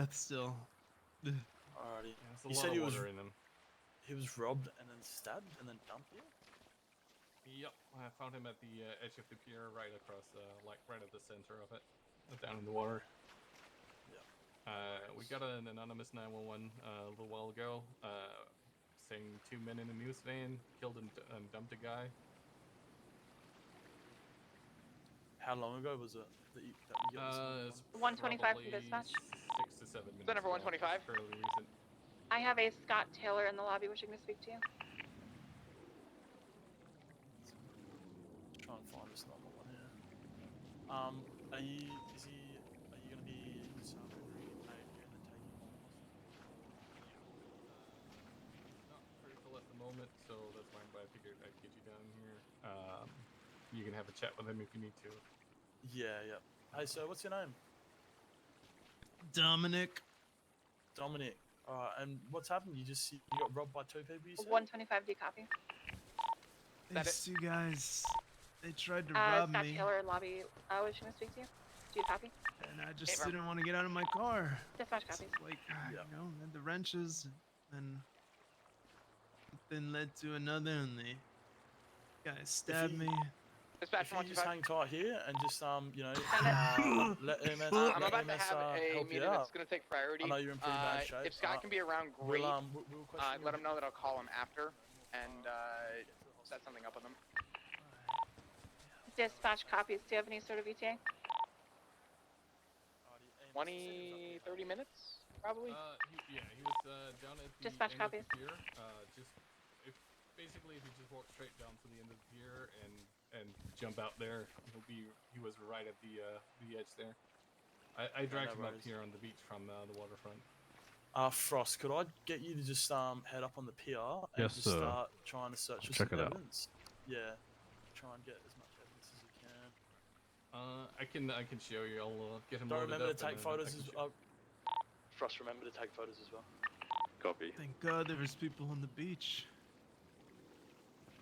breath still. Alrighty. Yeah, there's a You lot said of he water was in them. he was robbed and then stabbed and then dumped here. Yep, I found him at the edge of the pier, right across, like right at the center of it, down in the water. Yeah. We got an anonymous 911 a little while ago, saying 2 men in a news van killed and dumped a guy. How long ago was it that you got this? It's 125 from probably dispatch. 6 to 7 minutes. Is that number ago. 125? It's fairly recent. I have a Scott Taylor in the lobby wishing to speak to you. Try and find this number one here. Are you gonna be just bringing him out here and then taking him home? Not critical at the moment, so that's fine. But I figured I'd get you down here. You can have a chat with him if you need to. Yeah, yeah. Hey, sir, what's your name? Dominic. Dominic. And what's happened? You got robbed by 2 people, you said? 125, do you copy? These 2 guys, they tried to rob Scott me, Taylor, lobby, wishing to speak to you. Do you copy? and I just didn't want to get out of my car. Dispatch It's copies. like, Yeah. you know, and the wrenches, and then led to another, and the guy stabbed me. Dispatch If you just 125. hang tight here and just let MS, I'm let about to MS have a help you meeting out. that's going to take priority. I know you're in pretty bad shape. If Scott can be around, great. We'll question Let him know that I'll call him after and set something up with him. Dispatch copies. Do you have any sort of ETA? 20, 30 minutes, probably. He was down at the Dispatch end copies. of the pier. If you just walk straight down to the end of the pier and jump out there, he was right at the edge there. I dragged him up here on the beach from the waterfront. Frost, could I get you to just head up on the pier and Yes, just sir. start trying to search for Check some it out. evidence? Yeah, try and get as much evidence as you can. I can show you. I'll get him. Don't loaded remember up to take and then I photos can as show- Frost, remember to take photos as well. Copy. Thank God there was people on the beach.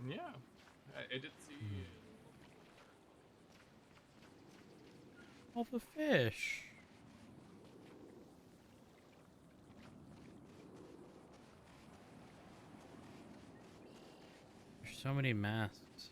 Yeah, I did see. All the fish. There's so many masks.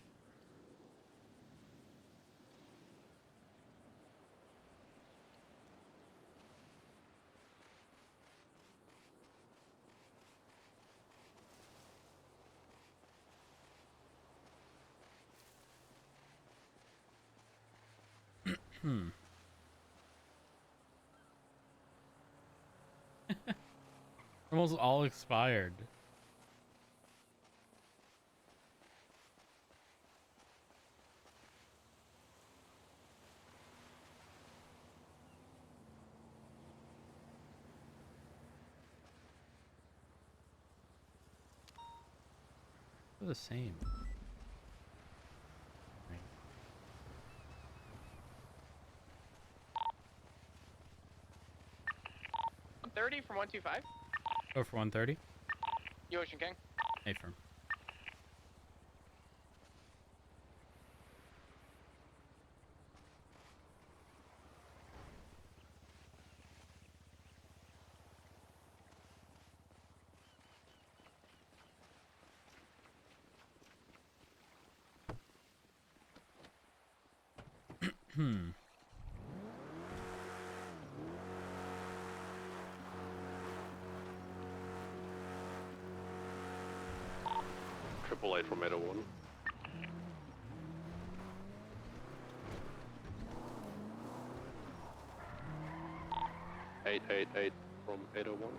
Almost all expired. They're the same. Right. 30 from 125. Go for 130. You Ocean King. Hey, firm. Triple eight from 801. 888 from 801.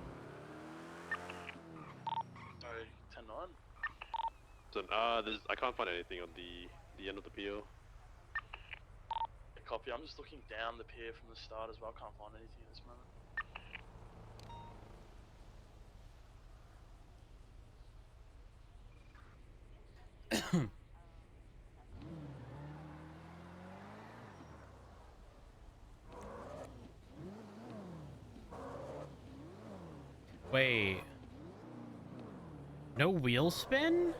Sorry, 10-9. So, I can't find anything on the end of the pier. Copy. I'm just looking down the pier from the start as well. Can't find anything at this moment. Wait. No wheel spin?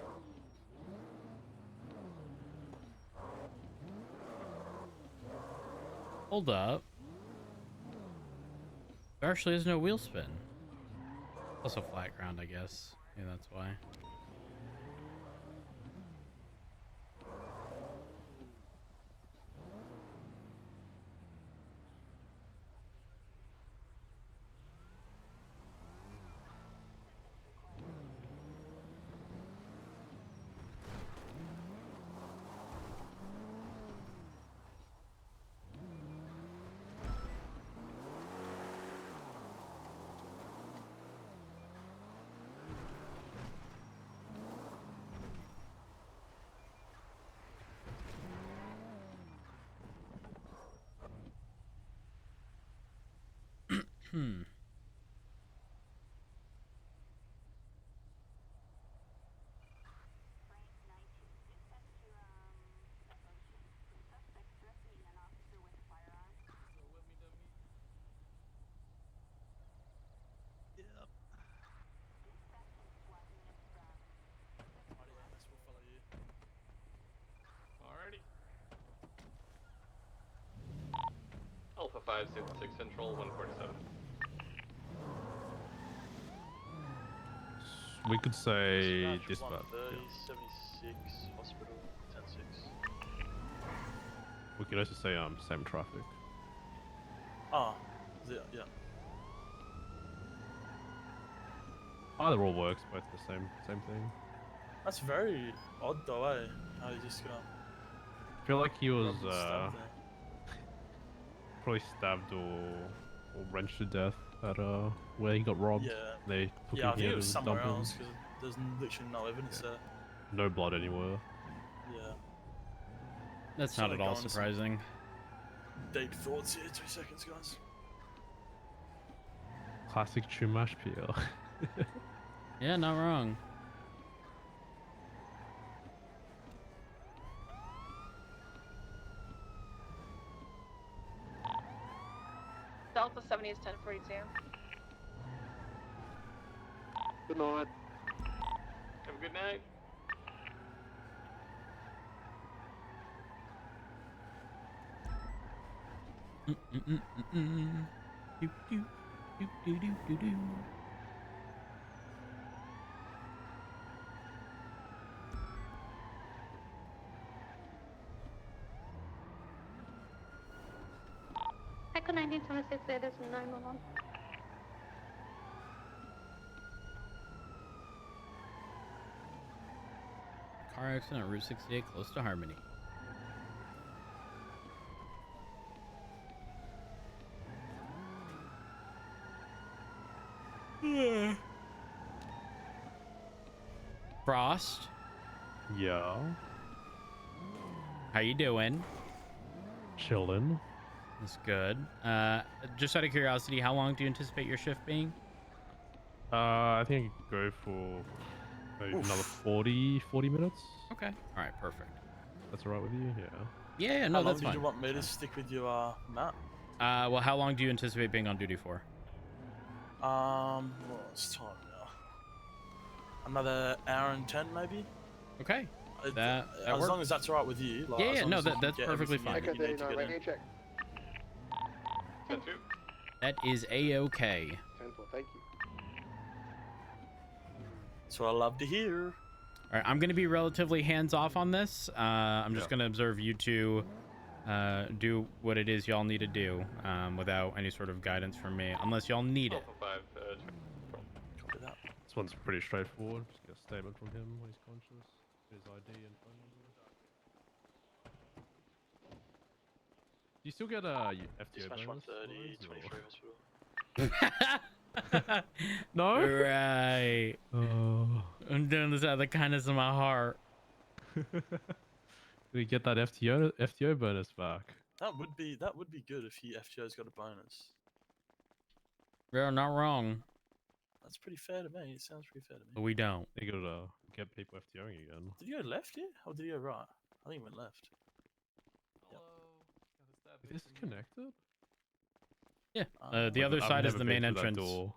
Hold up. There actually is no wheel spin. Also flat ground, I guess. Yeah, that's why. Hmm. Yep. Alrighty, Amos, we'll follow you. Alrighty. Alpha 566 Central 147. We could say Dispatch dispatch. 130, Yeah. 76, hospital, 106. We could also say same traffic. Ah, yeah. Either or works, both the same thing. That's very odd though, eh? How you just got I feel like he was robbed and stabbed there. probably stabbed or wrenched to death at where he got robbed. Yeah. They took Yeah, I him think here it was to somewhere dump him. else because there's literally no evidence there. No blood anywhere. Yeah. That's So not at all going to some- surprising. Deep thoughts here. 2 seconds, guys. Classic Chumash peel. Yeah, not wrong. Delta 70 is 1042. Good night. Have a good night. Doop, doop, doop, doop, doop, doop, doop. Echo 1976, it is 911. Car accident on Route 68 close to Harmony. Frost, Yeah. how you doing? Chillin'. That's good. Just out of curiosity, how long do you anticipate your shift being? I think I could go for maybe another 40 minutes. Okay. All right, perfect. That's alright with you? Yeah. Yeah, How no, long that's did fine. you want me to stick with you, Matt? Well, how long do you anticipate being on duty for? Well, it's time now. Another hour and 10, maybe. Okay. It- That as works. long as that's alright with you. Like, Yeah, as yeah, long no, as you can that's get perfectly everything fine. you need to get in. check. Got two. That is a-okay. 10-4, thank you. That's what I love to hear. All right, I'm going to be relatively hands-off on this. I'm just going to observe you two do what it is y'all need to do without any sort of guidance from me, unless y'all need it. Alpha 5, Copy that. This one's pretty straightforward. Just get a statement from him when he's conscious. His ID and phone number. Do you still get a FTO Dispatch bonus? 130, for 23 those, hospital. No? Right. Oh. I'm doing this out of the kindness of my heart. We get that FTO bonus back. That would be good if he FTO's got a bonus. You're not wrong, That's pretty fair to me. It sounds pretty fair to but me. we don't. You gotta get people FTOing again. Did you go left here? Or did you go right? I think he went left. Is this connected? Yeah. Uh, The other I've side is never the been main through that entrance. door.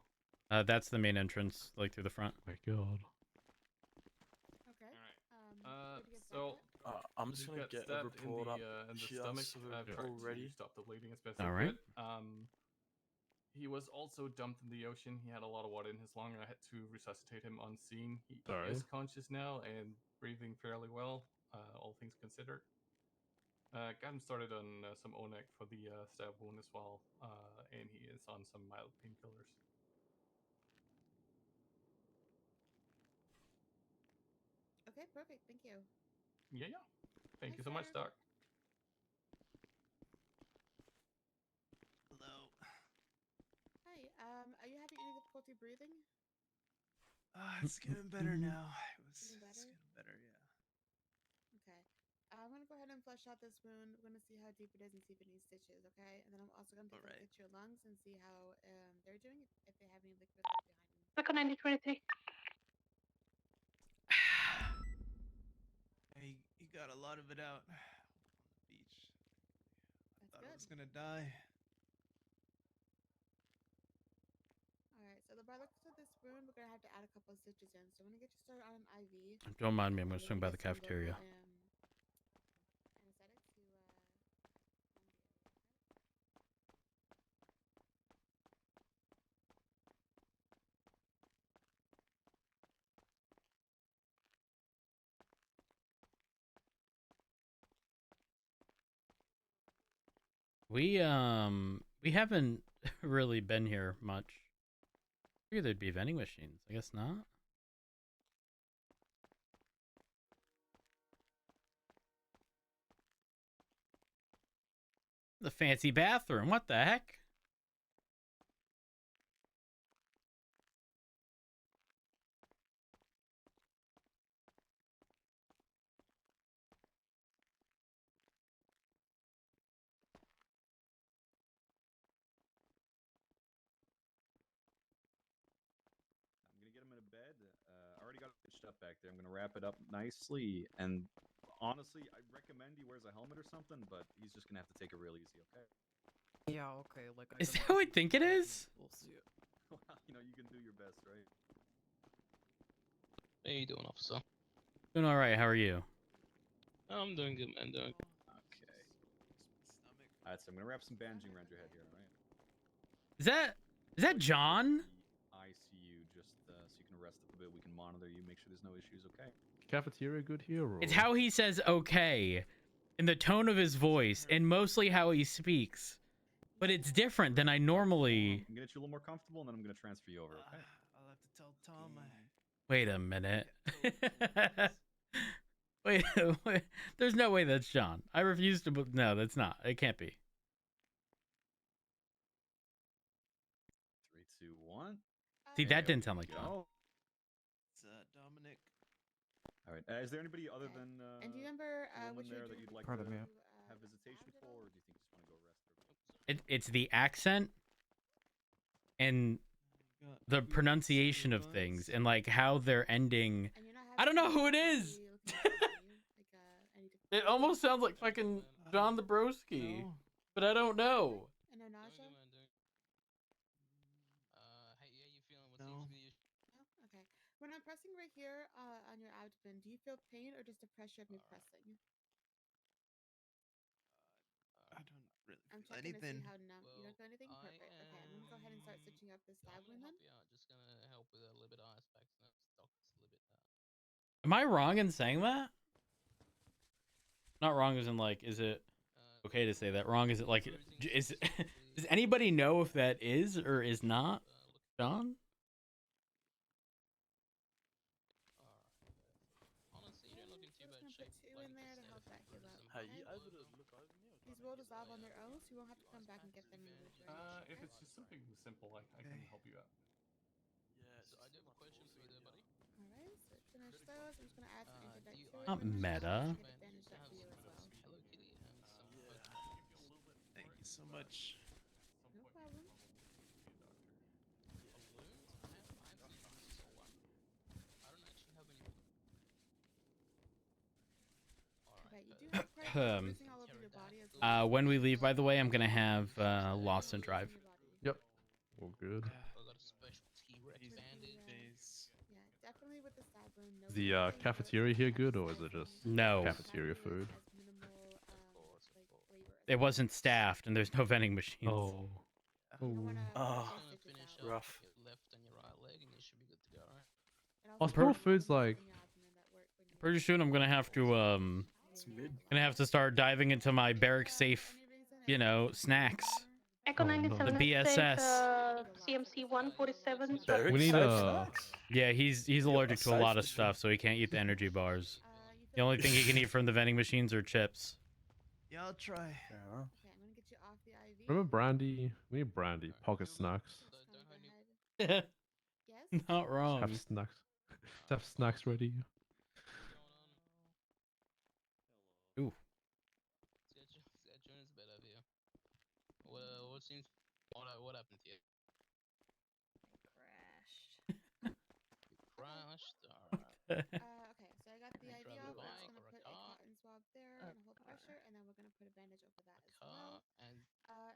That's the main entrance, like through the front. Oh my god. Okay. So I'm just gonna got get a stabbed report up in the here stomach. so we're tried all ready. to stop the bleeding as best All I right. could. He was also dumped in the ocean. He had a lot of water in his lung. I had to resuscitate him on scene. He Sorry. is conscious now and breathing fairly well, all things considered. Got him started on some ONEC for the stab wound as well, and he is on some mild painkillers. Okay, perfect. Thank you. Yeah. Thank Hi, you so much, sir. Doc. Hello. Hi. Are you having any difficulty breathing? It's getting better now. It's Getting better? getting better, yeah. Okay. I'm gonna go ahead and flush out this wound. We're gonna see how deep it is and see if it needs stitches. Okay. And then I'm also gonna take a look Alright. at your lungs and see how they're doing. If they have any liquid left behind them. Echo 9023. He got a lot of it out on the beach. That's Thought good. I was gonna die. All right. So the by looks of this wound, we're gonna have to add a couple of stitches in. So I'm gonna get you started on an IV. Don't mind me. I'm gonna We're swing by the get some local, cafeteria. anesthetic to calm the area. We haven't really been here much. I figured there'd be vending machines. I guess not. The fancy bathroom. What the heck? I'm gonna get him in a bed. I already got it stitched up back there. I'm gonna wrap it up nicely. And honestly, I recommend he wears a helmet or something, but he's just gonna have to take it real easy, okay? Yeah, okay. Like, Is that how I think it is? We'll see it. Well, you know, you can do your best, right? How you doing, officer? Doing all right. How are you? I'm doing good, man. Doing. Okay. Alright, so I'm gonna wrap some bandaging around your head here, alright? Is that John? ICU, just so you can rest up a bit. We can monitor you, make sure there's no issues, okay? Cafeteria good here, or? It's how he says "okay," in the tone of his voice, and mostly how he speaks. But it's different than I normally. I'm gonna get you a little more comfortable, and then I'm gonna transfer you over, okay? I'll have to tell Tom I Wait a minute. wait, there's no way that's John. I refuse to. No, that's not. It can't be. 3, 2, 1. See, that There didn't sound we like John. go. It's Dominic. All right. Is there anybody other than And do you remember the woman what there you're that doing? you'd like Pardon to me. have visitation for, or do you think you just want to go rest? It's the accent and the pronunciation of things and like how they're ending. I don't know who it is. It almost sounds like fucking John the Broski, but I don't know. And no nausea? Hey, how you feeling? What No. seems to be No? Okay. When I'm pressing right here on your abdomen, do you feel pain or just the pressure of me pressing? I don't really I'm feel checking anything. to see how numb. You don't feel anything? Perfect. Okay, I'm gonna go ahead and start stitching up this stab wound then. help you out. Just gonna help with a little bit of aspects. And doctors a little bit. Am I wrong in saying that? Not wrong as in like, is it okay to say that? Wrong is it like, is does anybody know if that is or is not John? Honestly, you don't look in too bad I'm shape. gonna put 2 in there to help that heal up. Hey, okay? you able to look over me? Or These will dissolve on their own, so you won't have to come back and get them removed. If it's just something simple, I can help you out. Yeah. So I do have a question for you there, buddy. Alright, so finish those. I'm just gonna add some antibacterial. Not meta. Get it bandaged up for you as well. Hello Kitty and some. Thank you so much. No problem. Balloons? I have some solar. I don't actually have any. Okay, you do have quite a bit of bruising all over your body as well. When we leave, by the way, I'm gonna have Lost and Drive. Yep. All good. I got a special T-Rex bandage. Yeah, definitely with the stab wound. No The bleeding, no cafeteria here extension good, or is it sizing, just No. cafeteria food? as minimal, like, labor as It wasn't staffed, and there's no vending machines. Oh. You don't want to Oh, push those stitches out. rough. Your left and your right leg, and you should be good to go, right? And also Hospital there's food's muscles like in your abdomen that work when you're Pretty soon I'm gonna have to It's mid. start diving into my barrack safe, you know, snacks. Echo Oh, no. 97 BSS. CMC 147. Barrack We need safe a- snacks? Yeah, he's Yeah, allergic to a safe lot of for sure. stuff, so he can't eat the energy bars. you The only thing he can eat from the vending machines are chips. Yeah, I'll try. Fair enough. Okay, I'm gonna get you off the IV. Remember brandy? We need brandy. Pocket snacks. Just gonna go ahead. Yes? Not Have wrong. snacks. Have snacks ready. Ooh. Jonas bed over here. What seems what happened to you? Crashed. Alright. Okay, so I got the Can IV you drive a out. We're just bike gonna or a put a car? cotton swab there and hold pressure, and then we're gonna put a bandage over that as well. And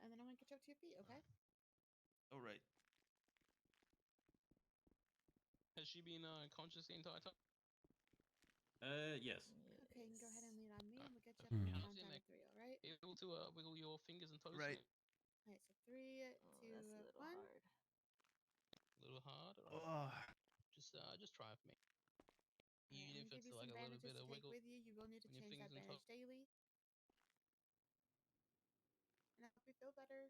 And then I'm gonna get you up to your feet, okay? All right. has she been conscious the entire time? Yes. Okay, you can go ahead and lean on me, and we'll get you up Hmm. and How's count your down to neck? 3, alright? Able to wiggle your fingers and toes? Right. Alright, so 3, 2, 1. A little hard. Oh, Just try it for me. I'm Even gonna if give it's you like some a little bandages bit to of take wiggle. with you. You will need to on your change that fingers and bandage daily. And I hope you feel better.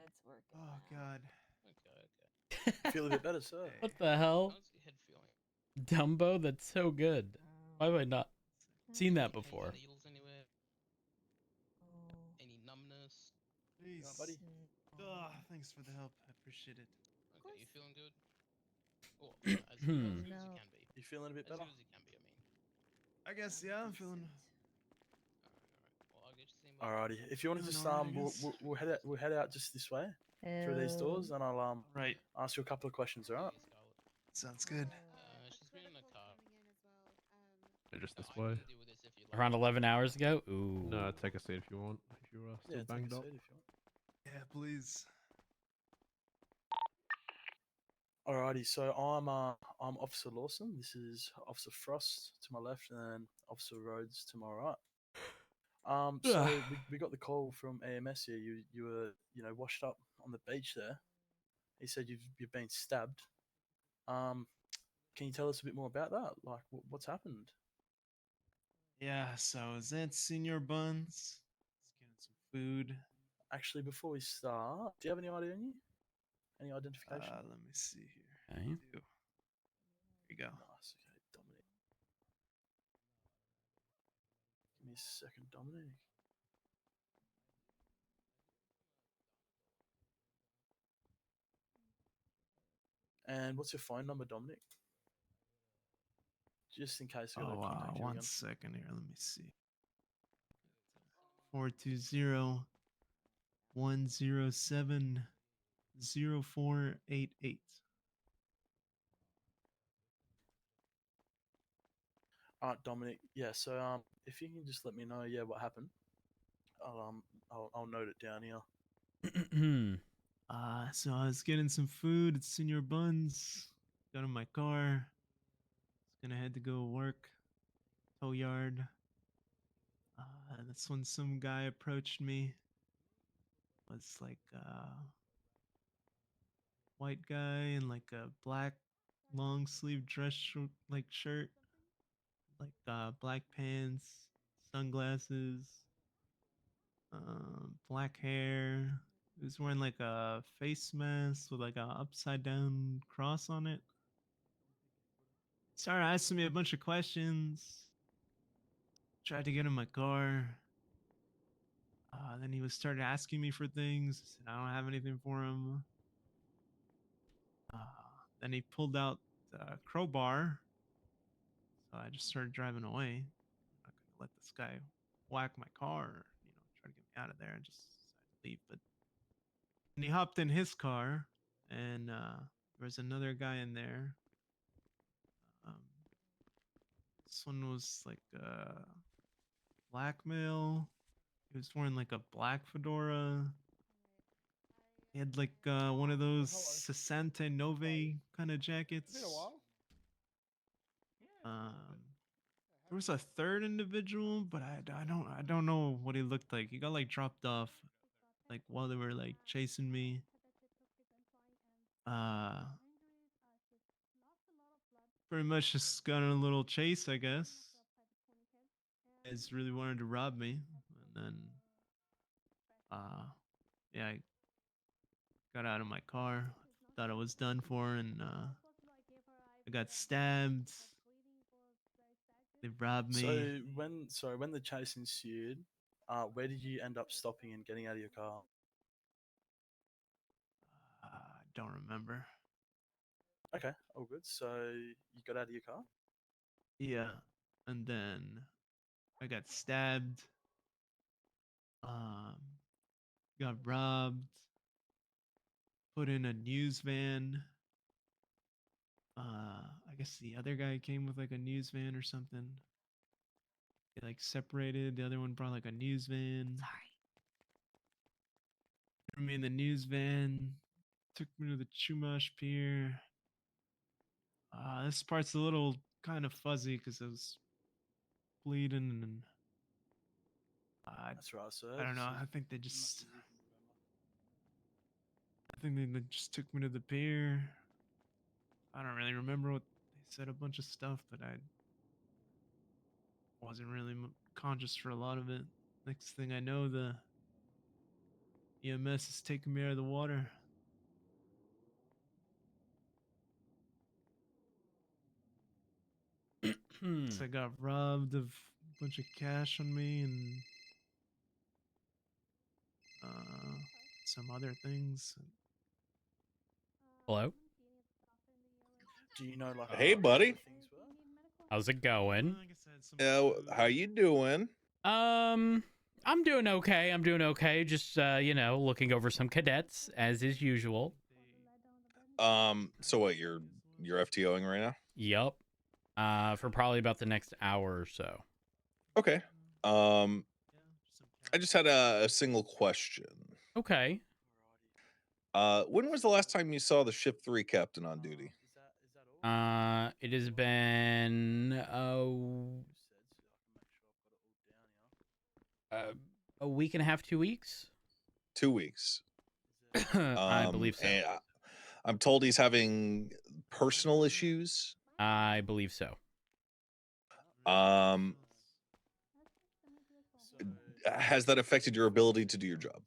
It's working. oh God. Okay. You feel a bit better, sir. What the hell? How's your head feeling? Dumbo, that's so good. Why have I not seen that Any before? needles anywhere? Any numbness? Please. buddy? Oh, thanks for the help. I appreciate it. Okay, you feeling good? Oh, as good as you can be. You feeling a bit As better? good as you can be, I mean. I guess, yeah, I'm feeling. Alright. Well, I'll get you seen. Alrighty. If you want to Feeling just alright, I we'll, guess. we'll head out just this way through these doors, and I'll Right. ask you a couple of questions. All right? Sounds good. She's been in the car. Just No, this I way. can deal with this if you like. Around 11 hours ago? Ooh. No, take a seat if you want. If you're still Yeah, take banged a up. seat if you want. Yeah, please. Alrighty, so I'm Officer Lawson. This is Officer Frost to my left, and Officer Rhodes to my right. So we got the call from AMS here. You were washed up on the beach there. He said you've been stabbed. Can you tell us a bit more about that? Like what's happened? Yeah, so I was at Senior Buns. Just getting some food. Actually, before we start, do you have any ID on you? Any identification? Let me see here. Okay. I do. Here you go. Nice. Okay, Dominic. Give me a second, Dominic. And what's your phone number, Dominic? Just in case I got to Oh, contact you one again. second here. Let me see. 420 107 0488. All right, Dominic. Yeah. So if you can just let me know, what happened. I'll note it down here. So I was getting some food at Senior Buns. Got in my car. Was gonna head to go work. Tow yard. That's when some guy approached me. Was like white guy in like a black long sleeve dress shirt, like black pants, sunglasses, black hair. He was wearing like a face mask with like a upside down cross on it. Started asking me a bunch of questions. Tried to get in my car. Then he was started asking me for things. I said I don't have anything for him. Then he pulled out the crowbar. So I just started driving away. I'm not gonna let this guy whack my car, or, try to get me out of there. I just decided to leave. But and he hopped in his car, and there was another guy in there. Um, this one was like blackmail. He was wearing like a black fedora. He had like one of those Sessante Nove kind of jackets. It's been a while. There was a third individual, but I don't know what he looked like. He got like dropped off. like while they were like chasing me. Pretty much just got in a little chase, I guess. Guys really wanted to rob me, and then yeah, I got out of my car, thought I was done for, and I got stabbed. They robbed me. So when the chase ensued, where did you end up stopping and getting out of your car? Don't remember. Okay, all good. So you got out of your car? Yeah, and then I got stabbed. Got robbed. Put in a news van. I guess the other guy came with like a news van or something. They like separated. The other one brought like a news van. Sorry. Threw me in the news van. Took me to the Chumash Pier. This part's a little kind of fuzzy because I was bleeding and That's right, sir. I don't know. I think they just took me to the pier. I don't really remember what they said. A bunch of stuff, but I wasn't really conscious for a lot of it. Next thing I know, the EMS is taking me out of the water. So I got robbed of a bunch of cash on me and some other things. Hello? Do you know like Hey, buddy. How's it going? How you doing? I'm doing okay. I'm doing okay. Just you know, looking over some cadets as is usual. So what, you're FTOing right now? Yup. For probably about the next hour or so. Okay. I just had a single question. Okay. When was the last time you saw the Ship 3 captain on duty? It has been a week and a half, 2 weeks. 2 weeks. I believe so. And I'm told he's having personal issues. I believe so. Has that affected your ability to do your job?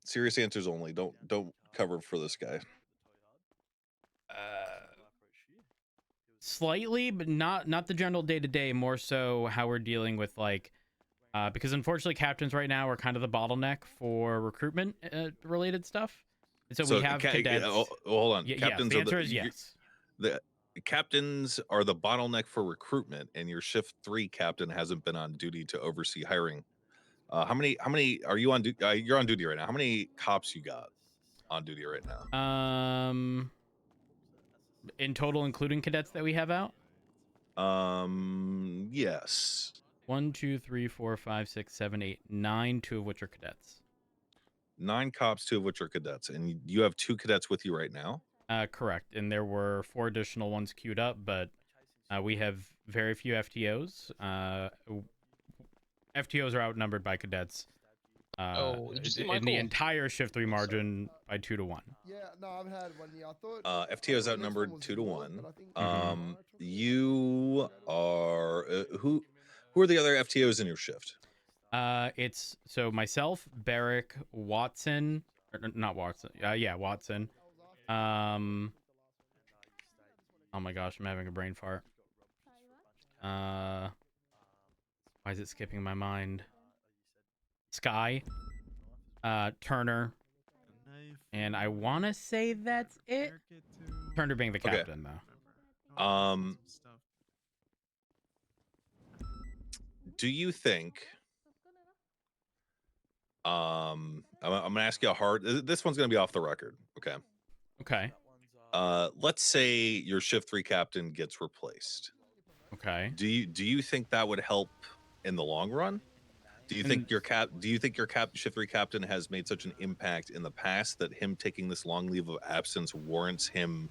Serious answers only. Don't cover for this guy. Slightly, but not the general day-to-day, more so how we're dealing with like because unfortunately captains right now are kind of the bottleneck for recruitment related stuff. And so we have cadets. Hold on. Yes, Captains the answer is yes. The captains are the bottleneck for recruitment, and your shift 3 captain hasn't been on duty to oversee hiring. How many are you on duty? You're on duty right now. How many cops you got on duty right now? In total, including cadets that we have out? Yes. 1, 2, 3, 4, 5, 6, 7, 8, 9, 2 of which are cadets. 9 cops, 2 of which are cadets, and you have 2 cadets with you right now? Correct. And there were 4 additional ones queued up, but we have very few FTOs. FTOs are outnumbered by cadets. In the entire shift 3 margin by 2 to 1. Yeah, no, I've had one. Yeah, I thought FTOs outnumbered 2 to 1. You are who are the other FTOs in your shift? It's so myself, Barrick, Watson, or not Watson. Yeah, Watson. Oh my gosh, I'm having a brain fart. Why is it skipping my mind? Sky, Turner, and I want to say that's it. Turner being the captain, though. Do you think? I'm gonna ask you a hard. This one's gonna be off the record. Okay. Okay. Let's say your shift 3 captain gets replaced. Okay. Do you think that would help in the long run? Do you think your shift 3 captain has made such an impact in the past that him taking this long leave of absence warrants him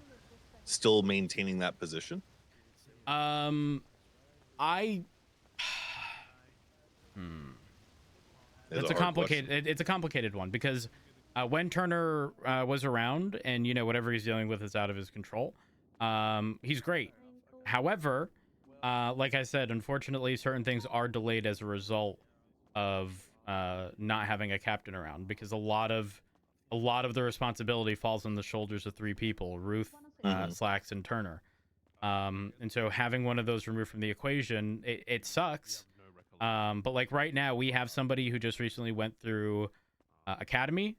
still maintaining that position? Is That's a a hard question. complicated. It's a complicated one because when Turner was around, and whatever he's dealing with is out of his control, he's great. However, like I said, unfortunately, certain things are delayed as a result of not having a captain around, because a lot of the responsibility falls on the shoulders of 3 people: Ruth, Slacks, and Turner. And so having one of those removed from the equation, it sucks. But like right now, we have somebody who just recently went through academy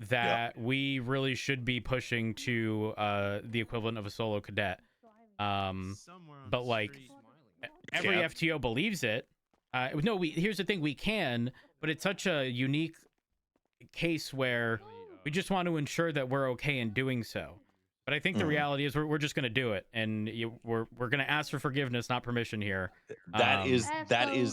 that we really should be pushing to the equivalent of a solo cadet. But like every FTO believes it. No, here's the thing: we can, but it's such a unique case where we just want to ensure that we're okay in doing so. But I think the reality is we're just going to do it, and we're going to ask for forgiveness, not permission here. That is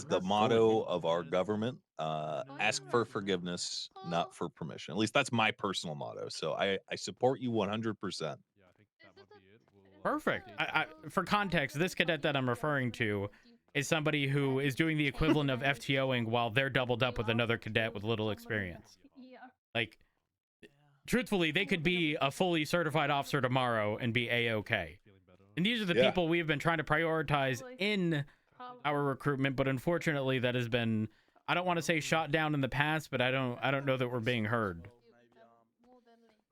the motto of our government. Ask for forgiveness, not for permission. At least that's my personal motto. So I support you 100%. Perfect. For context, this cadet that I'm referring to is somebody who is doing the equivalent of FTOing while they're doubled up with another cadet with little experience. Like, truthfully, they could be a fully certified officer tomorrow and be A-okay. And these are the people we've been trying to prioritize in our recruitment, but unfortunately that has been, I don't want to say shot down in the past, but I don't know that we're being heard.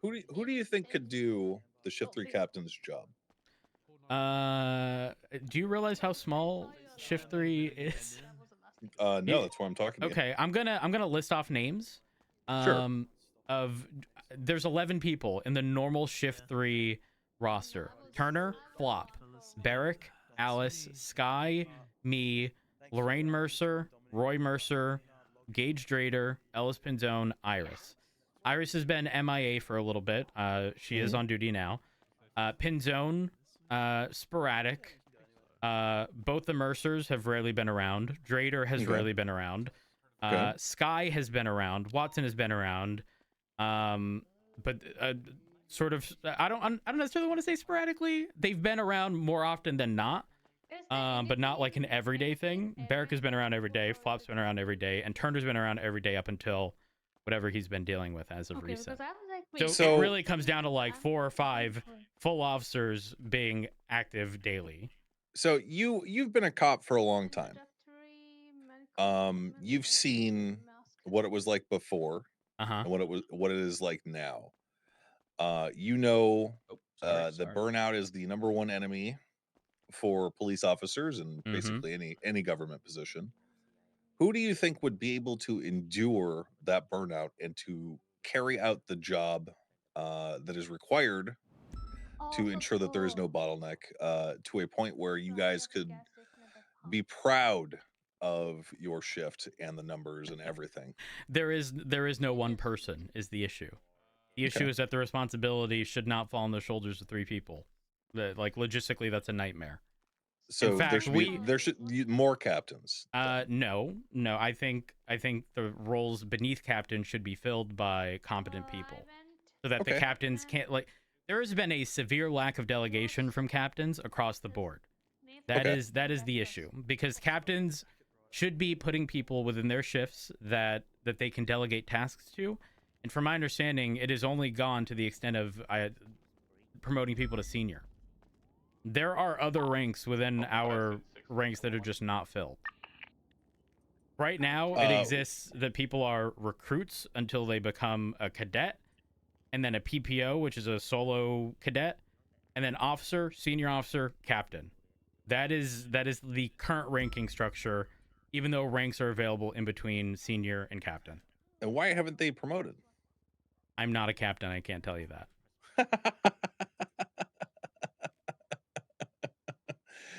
Who do you think could do the Shift 3 captain's job? Do you realize how small Shift 3 is? No, that's what I'm talking about. Okay, I'm gonna list off names. Sure. There's 11 people in the normal Shift 3 roster: Turner, Flop, Barrick, Alice, Sky, me, Lorraine Mercer, Roy Mercer, Gage Drader, Ellis Pinzone, Iris. Iris has been MIA for a little bit. She is on duty now. Pinzone, sporadic. Both the Mercers have rarely been around. Drader has rarely been around. Sky has been around. Watson has been around. But sort of, I don't necessarily want to say sporadically. They've been around more often than not. But not like an everyday thing. Barrick has been around every day. Flop's been around every day, and Turner's been around every day up until whatever he's been dealing with as of recent. So it really comes down to like 4 or 5 full officers being active daily. So you've been a cop for a long time. You've seen what it was like before, and what it is like now. The burnout is the #1 enemy for police officers and basically any government position. Who do you think would be able to endure that burnout and to carry out the job that is required to ensure that there is no bottleneck to a point where you guys could be proud of your shift and the numbers and everything? There is no one person is the issue. The issue is that the responsibility should not fall on the shoulders of 3 people. Like logistically, that's a nightmare. So in fact, there should be more captains. No. I think the roles beneath captain should be filled by competent people, so that the captains can't like. There has been a severe lack of delegation from captains across the board. That is the issue, because captains should be putting people within their shifts that they can delegate tasks to. And from my understanding, it has only gone to the extent of promoting people to senior. There are other ranks within our ranks that are just not filled. Right now, it exists that people are recruits until they become a cadet, and then a PPO, which is a solo cadet, and then officer, senior officer, captain. That is the current ranking structure, even though ranks are available in between senior and captain. And why haven't they promoted? I'm not a captain. I can't tell you that.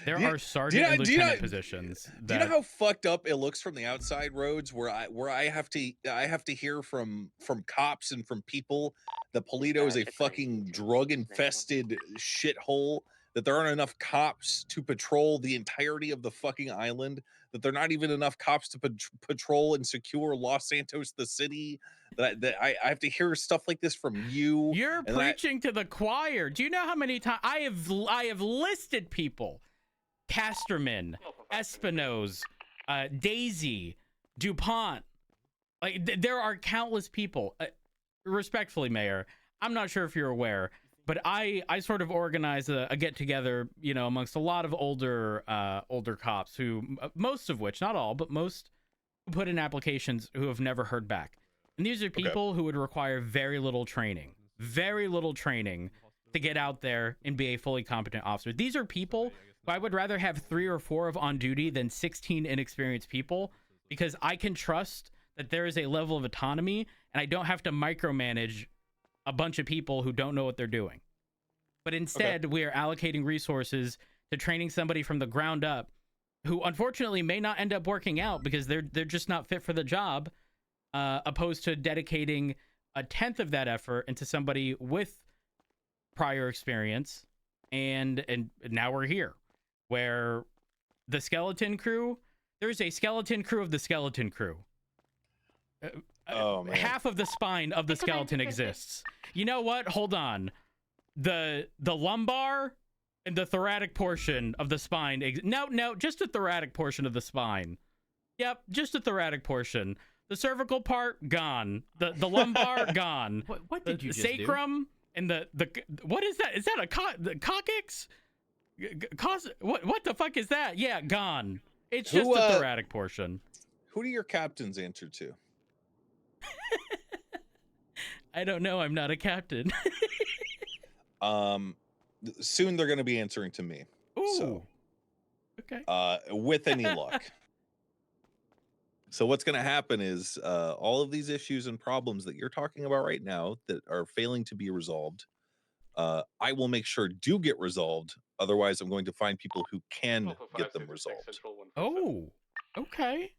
There are sergeant and lieutenant positions. Do you know how fucked up it looks from the outside, Rhodes, where I have to hear from cops and from people that Polito is a fucking drug infested shithole, that there aren't enough cops to patrol the entirety of the fucking island, that there are not even enough cops to patrol and secure Los Santos, the city. That I have to hear stuff like this from you. You're preaching to the choir. Do you know how many times I have listed people? Casterman, Espinoz, Daisy, DuPont. Like there are countless people. Respectfully, Mayor, I'm not sure if you're aware, but I sort of organize a get together, you know, amongst a lot of older cops who, most of which, not all, but most, who put in applications who have never heard back. And these are people who would require very little training to get out there and be a fully competent officer. These are people who I would rather have 3 or 4 of on duty than 16 inexperienced people, because I can trust that there is a level of autonomy and I don't have to micromanage a bunch of people who don't know what they're doing. But instead, we are allocating resources to training somebody from the ground up who unfortunately may not end up working out because they're just not fit for the job, opposed to dedicating a 10th of that effort into somebody with prior experience. And now we're here where the skeleton crew, there's a skeleton crew of the skeleton crew. Oh, man. Half of the spine of the skeleton exists. You know what? Hold on. The lumbar and the thoracic portion of the spine. No, just the thoracic portion of the spine. Yep, just the thoracic portion. The cervical part, gone. The lumbar, gone. What did you just sacrum and the what is that? Is that the coccyx? What the fuck is that? Yeah, gone. It's just the thoracic portion. Who do your captains answer to? I don't know. I'm not a captain. Soon they're going to be answering to me. Ooh. So, okay. With any luck. So what's going to happen is all of these issues and problems that you're talking about right now that are failing to be resolved, I will make sure do get resolved. Otherwise, I'm going to find people who can get them resolved. Oh, okay.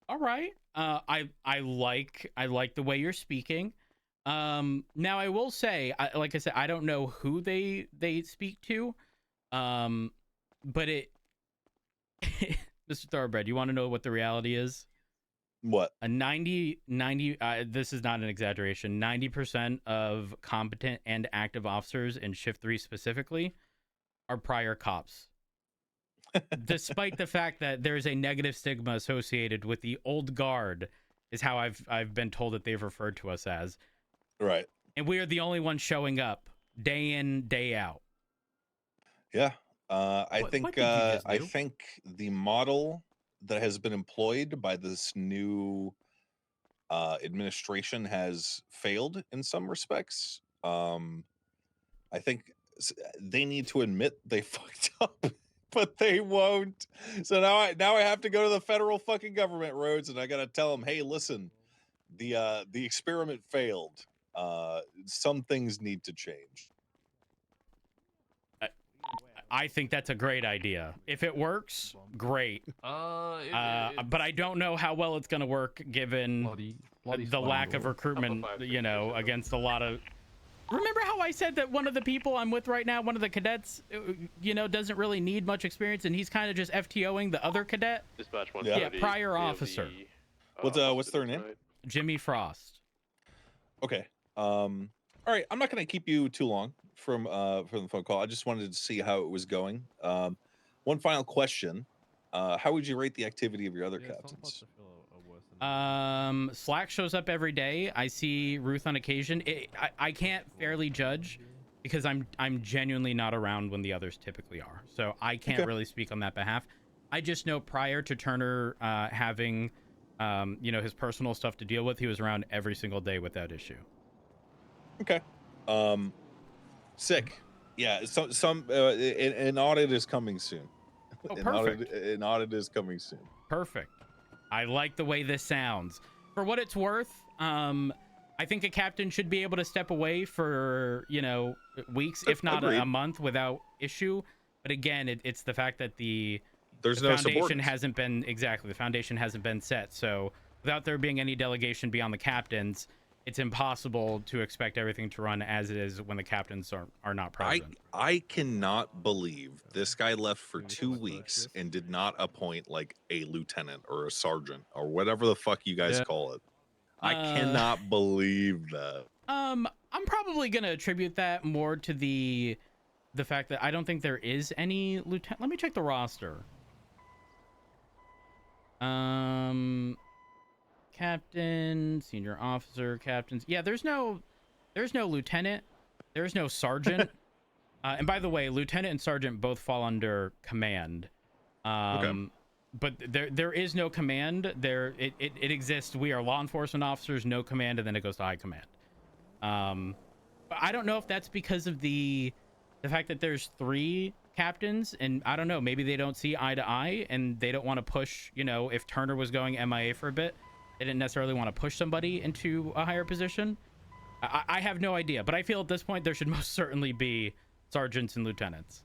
All right. I like the way you're speaking. Now I will say, like I said, I don't know who they speak to, but it, Mr. Thoroughbred, you want to know what the reality is? What? A 90, this is not an exaggeration, 90% of competent and active officers in Shift 3 specifically are prior cops. Despite the fact that there's a negative stigma associated with the old guard, is how I've been told that they've referred to us as. Right. And we are the only ones showing up day in, day out. Yeah. I think the model that has been employed by this new administration has failed in some respects. I think they need to admit they fucked up, but they won't. So now I have to go to the federal fucking government roads, and I gotta tell them, hey, listen, the experiment failed. Some things need to change. I think that's a great idea. If it works, great. But I don't know how well it's going to work given the lack of recruitment, you know, against a lot of... Remember how I said that one of the people I'm with right now, one of the cadets, you know, doesn't really need much experience, and he's kind of just FTOing the other cadet? Dispatch one. Yeah, prior officer. What's their name? Jimmy Frost. Okay. All right. I'm not going to keep you too long from the phone call. I just wanted to see how it was going. One final question. How would you rate the activity of your other captains? Slack shows up every day. I see Ruth on occasion. I can't fairly judge because I'm genuinely not around when the others typically are. So I can't really speak on that behalf. I just know prior to Turner having you know, his personal stuff to deal with, he was around every single day without issue. Okay. Sick. Yeah, an audit is coming soon. Oh, perfect. An audit is coming soon. Perfect. I like the way this sounds. For what it's worth, I think a captain should be able to step away for, you know, weeks, if not a month without issue. But again, it's the fact that the foundation hasn't been set. So without there being any delegation beyond the captains, it's impossible to expect everything to run as it is when the captains are not present. I cannot believe this guy left for 2 weeks and did not appoint like a lieutenant or a sergeant or whatever the fuck you guys call it. I cannot believe that. I'm probably gonna attribute that more to the fact that I don't think there is any lieutenant. Let me check the roster. captain, senior officer, captains. Yeah, there's no lieutenant. There's no sergeant. And by the way, lieutenant and sergeant both fall under command. But there is no command. It exists. We are law enforcement officers, no command, and then it goes to high command. But I don't know if that's because of the fact that there's 3 captains, and I don't know, maybe they don't see eye to eye and they don't want to push, you know, if Turner was going MIA for a bit, they didn't necessarily want to push somebody into a higher position. I have no idea, but I feel at this point there should most certainly be sergeants and lieutenants.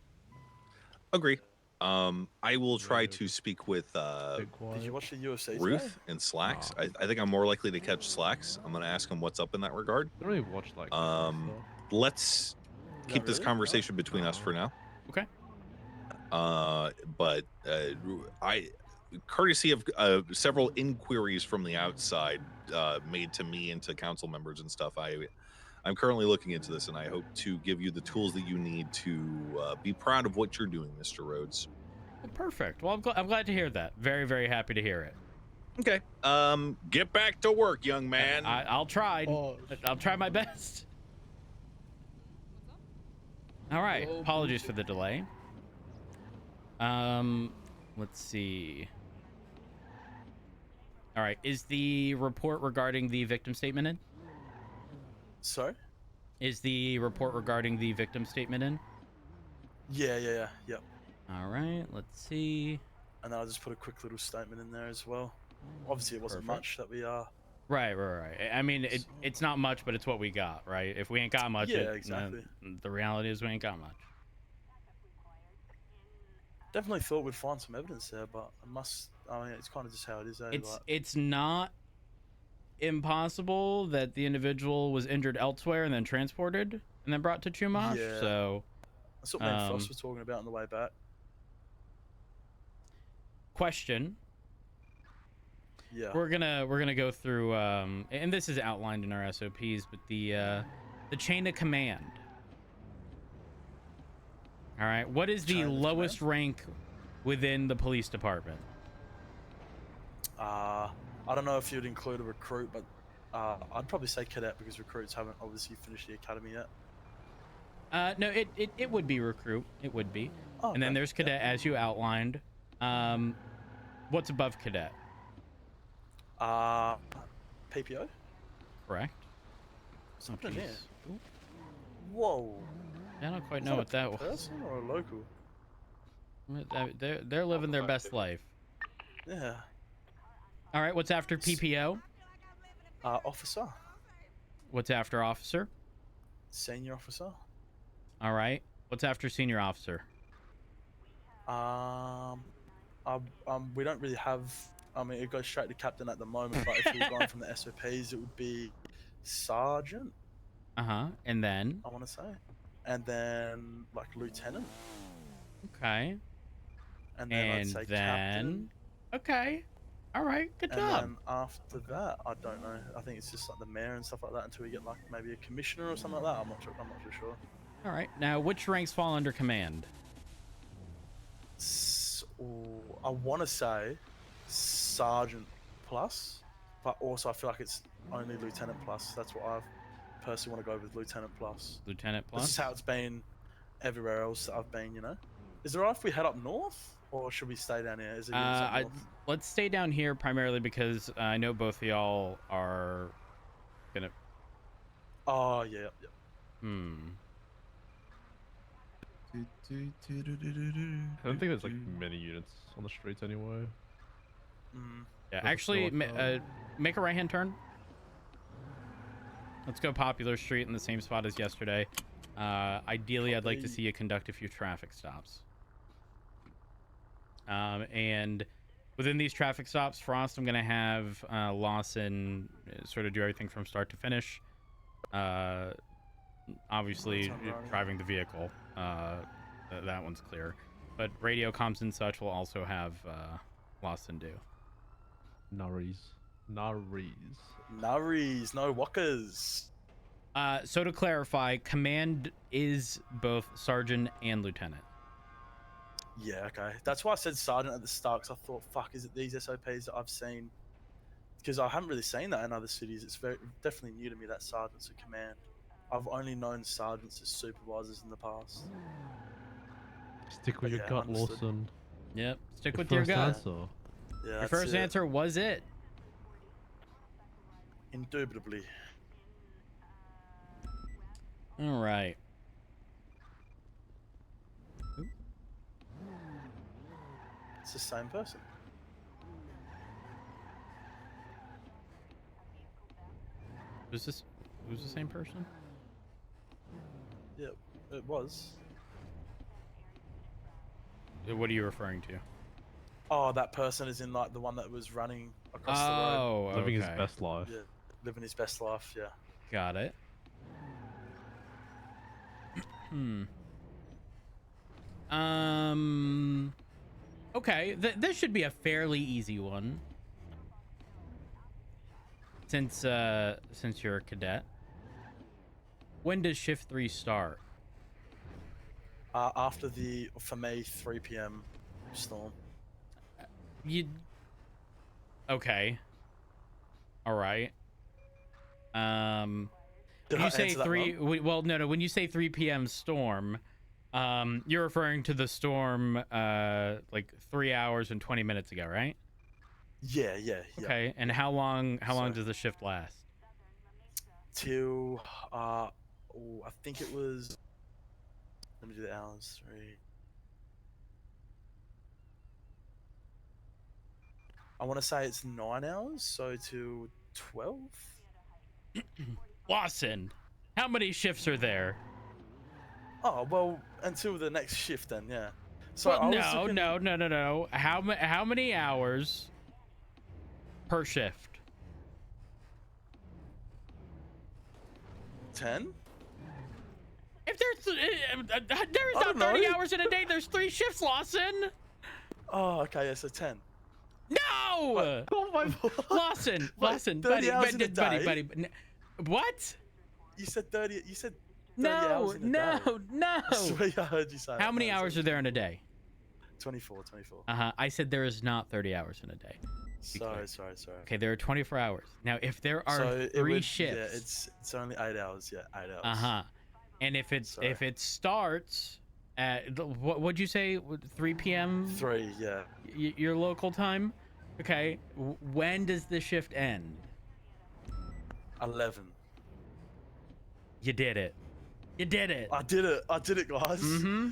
Agree. I will try to speak with Did you watch the UFC Ruth today? and Slacks. I think I'm more likely to catch Slacks. I'm going to ask him what's up in that regard. I don't really watch like. Let's keep this really? conversation between us for now. Okay. But I, courtesy of several inquiries from the outside made to me and to council members and stuff, I'm currently looking into this, and I hope to give you the tools that you need to be proud of what you're doing, Mr. Rhodes. Well, perfect. Well, I'm glad to hear that. Very, very happy to hear it. Okay. Get back to work, young man. I'll try. I'll try my best. All right. Apologies for the delay. Let's see. All right. Is the report regarding the victim statement in? Sorry? Is the report regarding the victim statement in? Yeah. All right. Let's see. And then I'll just put a quick little statement in there as well. Obviously, it wasn't Perfect. much that we are. Right. I mean, it's not much, but it's what we got, right? If we ain't got much, Yeah, exactly. The reality is we ain't got much. Definitely thought we'd find some evidence there, but I mean, it's kind of just how it is. It's not impossible that the individual was injured elsewhere and then transported and then brought to Chumash. Yeah. So that's what me and Frost were talking about on the way back. Question. Yeah. We're gonna go through and this is outlined in our SOPs, but the chain of command. All right, what is the lowest rank within the police department? I don't know if you'd include a recruit, but I'd probably say cadet because recruits haven't obviously finished the academy yet. No, it would be recruit. It would be. Oh, and then okay. there's cadet, as you outlined. What's above cadet? PPO? Correct. Something geez. there. Whoa. I don't quite know what that was. Person or a local? They're living their best life. Yeah. All right, what's after PPO? Officer. What's after officer? Senior officer. All right. What's after senior officer? We don't really have. I mean, it goes straight to captain at the moment, but if we were going from the SOPs, it would be sergeant. And then? I want to say. And then, like, lieutenant. Okay. And then I'd say captain. Okay. All right. Good job. And then after that, I don't know. I think it's just like the mayor and stuff like that until we get like maybe a commissioner or something like that. I'm not too sure. All right. Now, which ranks fall under command? I want to say sergeant plus, but also I feel like it's only lieutenant plus. That's what I personally want to go with, lieutenant plus. Lieutenant plus? This is how it's been everywhere else that I've been, you know? Is it alright if we head up north? Or should we stay down here? Is it let's stay down here primarily because I know both of y'all are gonna... Oh, yeah. I don't think there's like many units on the streets anyway. Yeah, actually, make a right-hand turn. Let's go Popular Street in the same spot as yesterday. Ideally, I'd like to see you conduct a few traffic stops. And within these traffic stops, Frost, I'm going to have Lawson sort of do everything from start to finish. Obviously, driving the vehicle. That one's clear. But radio comms and such will also have Lawson do. Nurries, no walkers. So to clarify, command is both sergeant and lieutenant. Yeah, okay. That's why I said sergeant at the start, because I thought, fuck, is it these SOPs that I've seen because I haven't really seen that in other cities. It's definitely new to me, that sergeants at command. I've only known sergeants as supervisors in the past. Stick with But your yeah, gut, understood. Lawson. Yep. Stick Your with your first gut. answer. Yeah, Your that's first it. answer was it. Indubitably. All right. It's the same person. Who's this? Who's the same person? Yeah, it was. What are you referring to? Oh, that person is in like the one that was running across the road. Oh, Living his okay. best life. Yeah, living his best life. Yeah. Got it. Okay, this should be a fairly easy one. Since you're a cadet. When does shift 3 start? After the, for me, 3 p.m. storm. Okay. All right. When Did you I say answer that 3, wrong? well, no. When you say 3 p.m. storm, you're referring to the storm like 3 hours and 20 minutes ago, right? Yeah. Okay. And how long does the shift last? Till I think it was. Let me do the hours. 3. I want to say it's 9 hours, so to 12. Lawson, how many shifts are there? Oh well, until the next shift then, yeah. So Well, I was looking... no. How many hours per shift? 10. If there's I not don't 30 know. hours in a day, there's 3 shifts, Lawson. Oh, okay, yeah, so 10. No! Lawson, Wait, 30 buddy, hours in a day? buddy. What? You said 30. You said 30 No, hours in a day. no. I swear I heard you say. How many hours are there in a day? 24. I said there is not 30 hours in a day. Sorry. Okay, there are 24 hours. Now, if there are So 3 yeah, shifts, it's only 8 hours. Yeah, 8 hours. and if Sorry. it starts at what'd you say? 3 p.m. 3, yeah. Your local time. Okay. When does the shift end? 11. You did it. You did it. I did it, guys. Mm-hmm.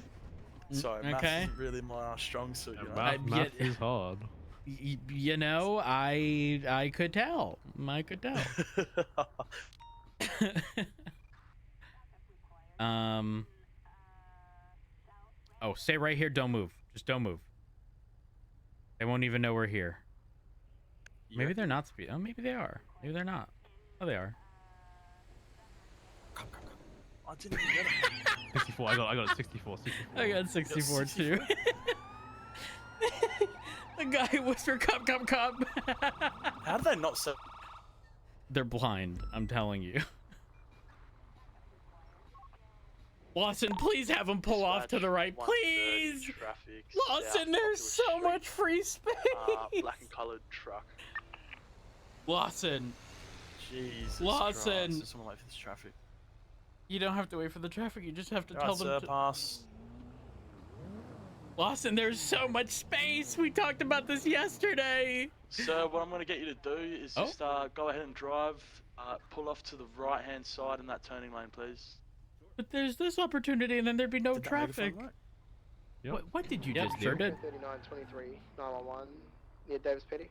Sorry, math Okay. isn't really my strong suit. You know? Math is hard. You know, I could tell. I could tell. Oh, stay right here. Don't move. Just don't move. They won't even know we're here. Maybe they're not speed. Oh, maybe they are. Maybe they're not. Oh, they are. Come. I didn't even get it. 64. I got 64. I got 64 too. The guy whispered, "Come." How did they not say? They're blind. I'm telling you. Lawson, please have him pull off to the right, please. Traffic. Lawson, there's so much free space. Black and coloured truck. Lawson, Jesus Lawson. Christ, there's someone late for this traffic. You don't have to wait for the traffic. You just have to tell Right, them. sir, pass. Lawson, there's so much space. We talked about this yesterday. So what I'm going to get you to do is just go ahead and drive, pull off to the right-hand side in that turning lane, please. But there's this opportunity, and then there'd be no Did that traffic. megaphone work? Yep. What did you just do? Sure did. 3923 911 near Davis Petty.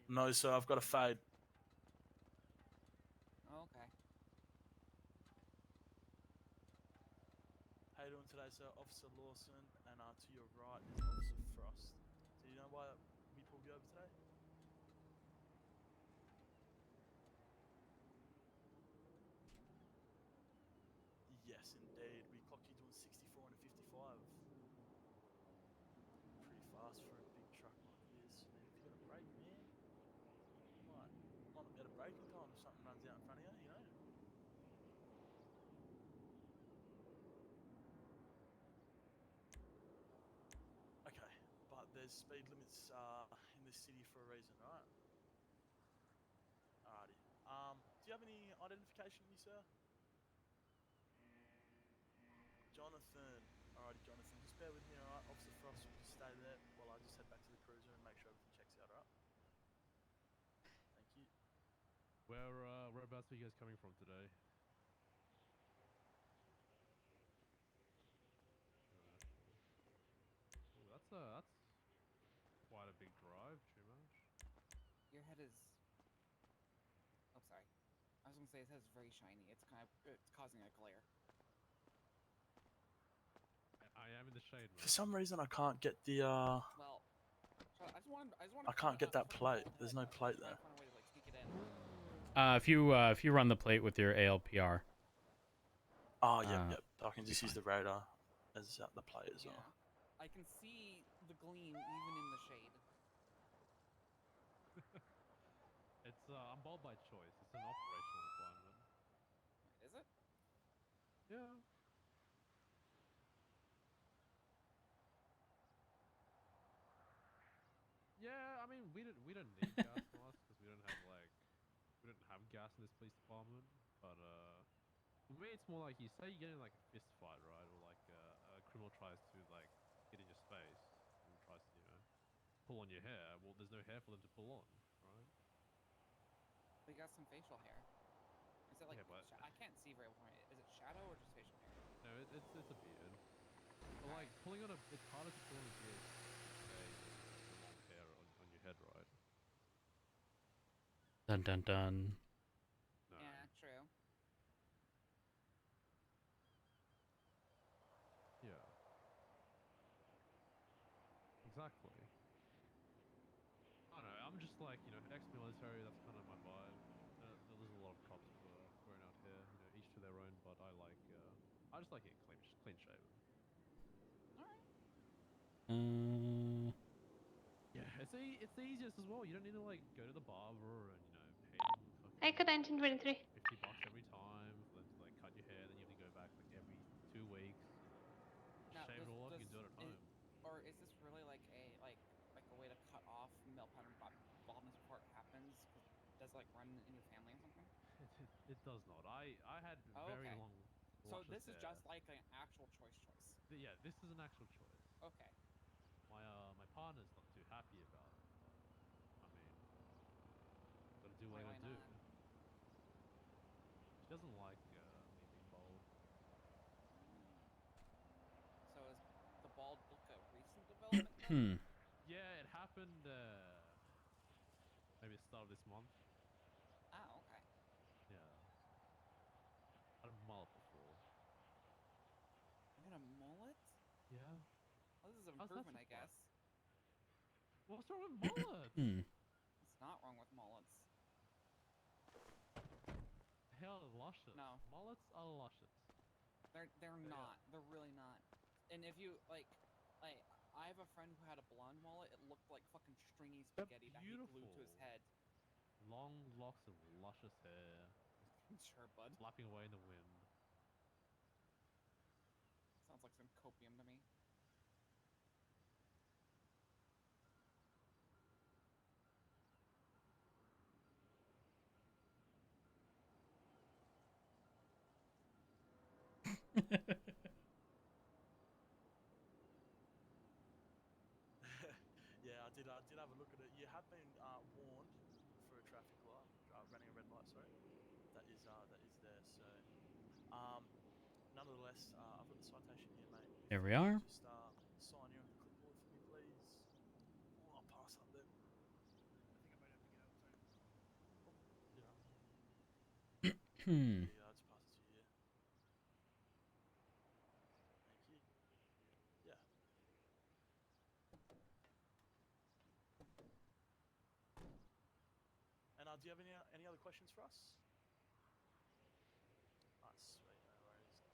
No, sir, I've got a fade. Okay. How you doing today, sir? Officer Lawson, and to your right is Officer Frost. Do you know why we pulled you over today? Yes, indeed. We clocked you doing 64 and a 55. Pretty fast for a big truck like this. I mean, if you got a brake, man, might not get a braking time if something runs out in front of you. there's speed limits in this city for a reason, right? Alrighty. Do you have any identification, you sir? Jonathan. Alrighty, Jonathan. Just bear with me, alright? Officer Frost will just stay there while I just head back to the cruiser and make sure everything checks out, alright? Thank you. Whereabouts are you guys coming from today? Oh, that's quite a big drive, Chumash. Your head is. Oh, sorry. I was gonna say his head is very shiny. It's causing a glare. I am in the shade, man. For some reason, I can't get the Well, I just want. I can't get that plate. There's no plate there. If you run the plate with your ALPR. Oh, yep. I can just use the radar as the plate as well. I can see the gleam even in the shade. It's I'm bold by choice. It's an operational requirement. Wait, is it? Yeah. Yeah, I mean we don't need gas from us because we don't have gas in this police department. But for me, it's more like you say you get in like a fist fight, right? Or like a criminal tries to like get in your space and tries to pull on your hair. Well, there's no hair for them to pull on, right? We got some facial hair. Is it like? I can't see very well. Is it shadow or just facial hair? No, it's a beard. But like pulling on it's harder to pull on a beard. The long hair on your head, right? Dun dun dun. No. Yeah, true. Yeah. Exactly. I don't know. I'm just like ex-military. That's kind of my vibe. There's a lot of cops wearing out here. Each to their own. But I just like it clean shaven. Yeah, it's the easiest as well. You don't need to like go to the barber and pay I could 1923. $50 every time for them to like cut your hair. Then you have to go back like every 2 weeks. Now, Shave it all up. You can do it at home. Or is this really like a way to cut off male pattern baldness before it happens? Does it like run in your family or something? It does not. I had very long. So this is hair. just like an actual choice. Yeah, this is an actual choice. Okay. My partner's not too happy about it, but I mean, gotta do what I gotta do. She doesn't like me being bald. So is the bald look a recent development then? Yeah, it happened maybe the start of this month. Oh, okay. Yeah. I had a mullet before. You had a mullet? Yeah. Well, this is an improvement, I guess. What's wrong with mullets? It's not wrong with mullets. Hell, luscious. No. Mullets are luscious. They're not. They're really not. And if you like I have a friend who had a blonde mullet. It looked like fucking stringy spaghetti that he glued to his head. Long locks of luscious hair. Sure, bud. Flapping away in the wind. Sounds like some copium to me. Yeah, I did have a look at it. You have been warned for a traffic light, running a red light. Sorry, that is there. So, nonetheless, I've got the citation here, mate. There we are. Just sign here on the clipboard for me, please. Oh, I'll pass up there. Yeah, I'll just pass it to you. Thank you. Yeah. And do you have any other questions for us? Sweet, no worries.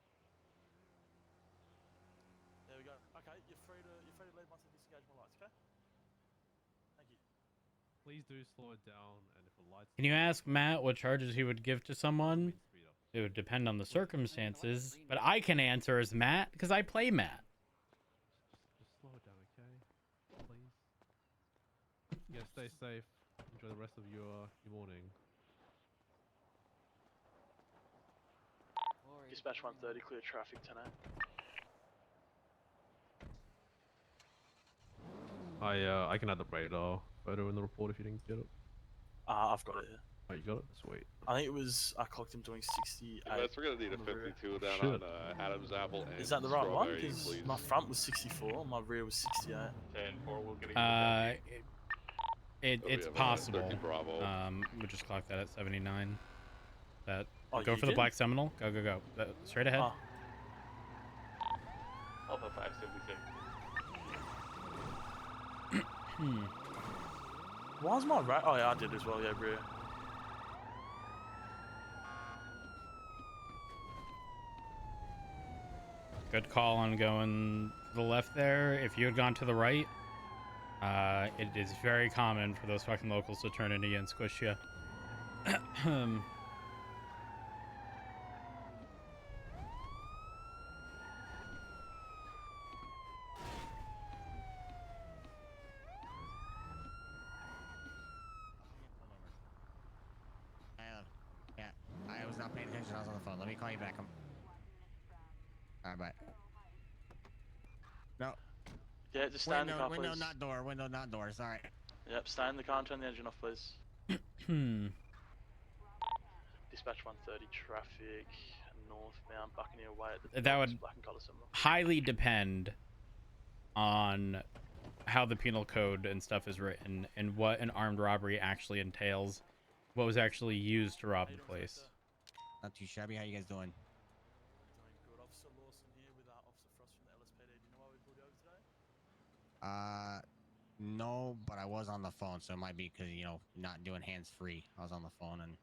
There we go. Okay, you're free to leave once I disengage my lights. Okay. Thank you. Please do slow it down, and if the lights. Can you ask Matt what charges he would give to someone? It would depend on the circumstances, but I can answer as Matt because I play Matt. Just slow it down, okay? Please. Yeah, stay safe. Enjoy the rest of your morning. Dispatch 130, clear traffic tonight. I can add the radar photo in the report if you didn't get it. I've got it here. Oh, you got it? Sweet. I think it was, I clocked him doing 68. Guys, we're gonna need a on the rear. 52 down Shit. on Adam's Apple and Is that the right one? Strawberry, Because please. my front was 64, my rear was 68. 10-4, we'll get It's have, possible. 13 Bravo. We'll just clock that at 79. That Oh, go you for the did? Black Seminole. Go, go, go. Straight ahead. Oh. Alpha 576. Why was my right? Oh yeah, I did as well. Yeah, rear. Good call on going to the left there. If you had gone to the right, it is very common for those fucking locals to turn into you and squish you. Yeah, I was not paying attention. I was on the phone. Let me call you back. All right, bye. No. Yeah, just stay in the car, please. Window, not door. Window, not door. Sorry. Yep, stay in the car and turn the engine off, please. Dispatch 130, traffic, northbound, Buccaneer Way at the That would black and color symbol. highly depend on how the penal code and stuff is written and what an armed robbery actually entails, what was actually used to rob the place. Not too shabby. How you guys doing? Doing good. Officer Lawson here with Officer Frost from the LSPD. Do you know why we pulled you over today? No, but I was on the phone, so it might be because, you know, not doing hands-free. I was on the phone and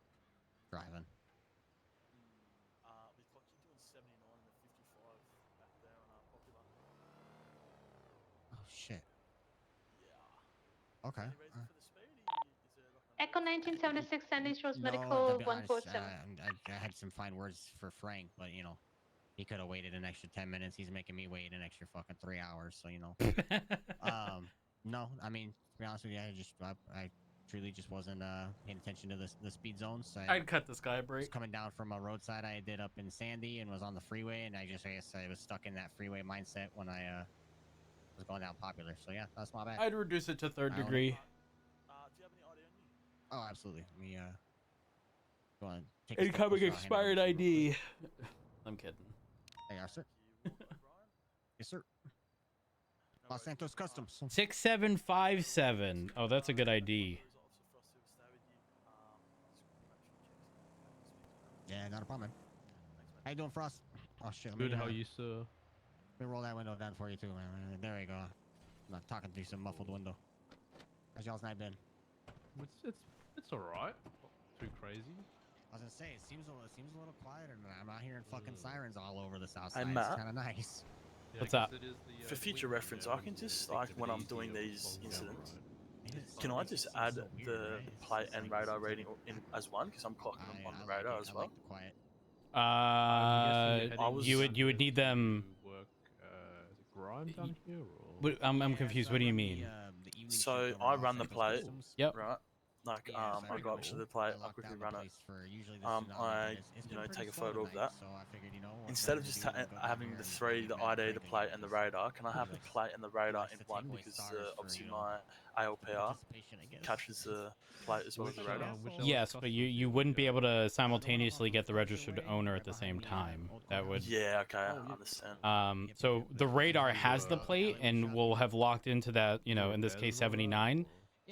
driving. We clocked you doing 79 and a 55 back there on Popular. Oh, shit. Yeah. Okay. Any reason for the speed? Is there like Echo 1976, Sandy shows No, medical to be honest, 147. I had some fine words for Frank, but, you know, he could have waited an extra 10 minutes. He's making me wait an extra fucking 3 hours, so, you know. No, I mean, to be honest with you, I truly just wasn't paying attention to the speed zones. I'd cut this guy a break. Was coming down from a roadside I did up in Sandy and was on the freeway, and I guess I was stuck in that freeway mindset when I was going down Popular. So yeah, that's my bad. I'd reduce it to third degree. do you have any ID on you? Oh, absolutely. Let me go on. Take a step Incoming closer, I'll hand it over expired to you real ID. quick. I'm kidding. There you are, sir. Yes, sir. Los Santos Customs. 6757. Oh, that's a good ID. Yeah, not a problem. How you doing, Frost? Oh shit. Let Good. me, How you, sir? Let me roll that window down for you too, man. There you go. I'm not talking through some muffled window. How's y'all's night been? It's all right. Not too crazy. I was gonna say it seems a little quieter than I'm not hearing fucking sirens all over the south Hey, side. Matt. It's kind of nice. Yeah, What's 'cause up? it is For future reference, I can just, like, when I'm doing these incidents, can I just add the plate and radar reading in as one? Because I'm clocking them on the radar as well. Quiet. You would need them. Work, is it Grime down here or? I'm confused. What do you mean? So I run the plate. Yep. Right. Like I go up to the plate, I quickly run it. I take a photo of that. Instead of just having the three, the ID, the plate, and the radar, can I have the plate and the radar in one? Because obviously my ALPR captures the plate as well as the radar. Yes, but you wouldn't be able to simultaneously get the registered owner at the same time. That would. Yeah. Okay. I understand. So the radar has the plate, and we'll have locked into that. You know, in this case, 79.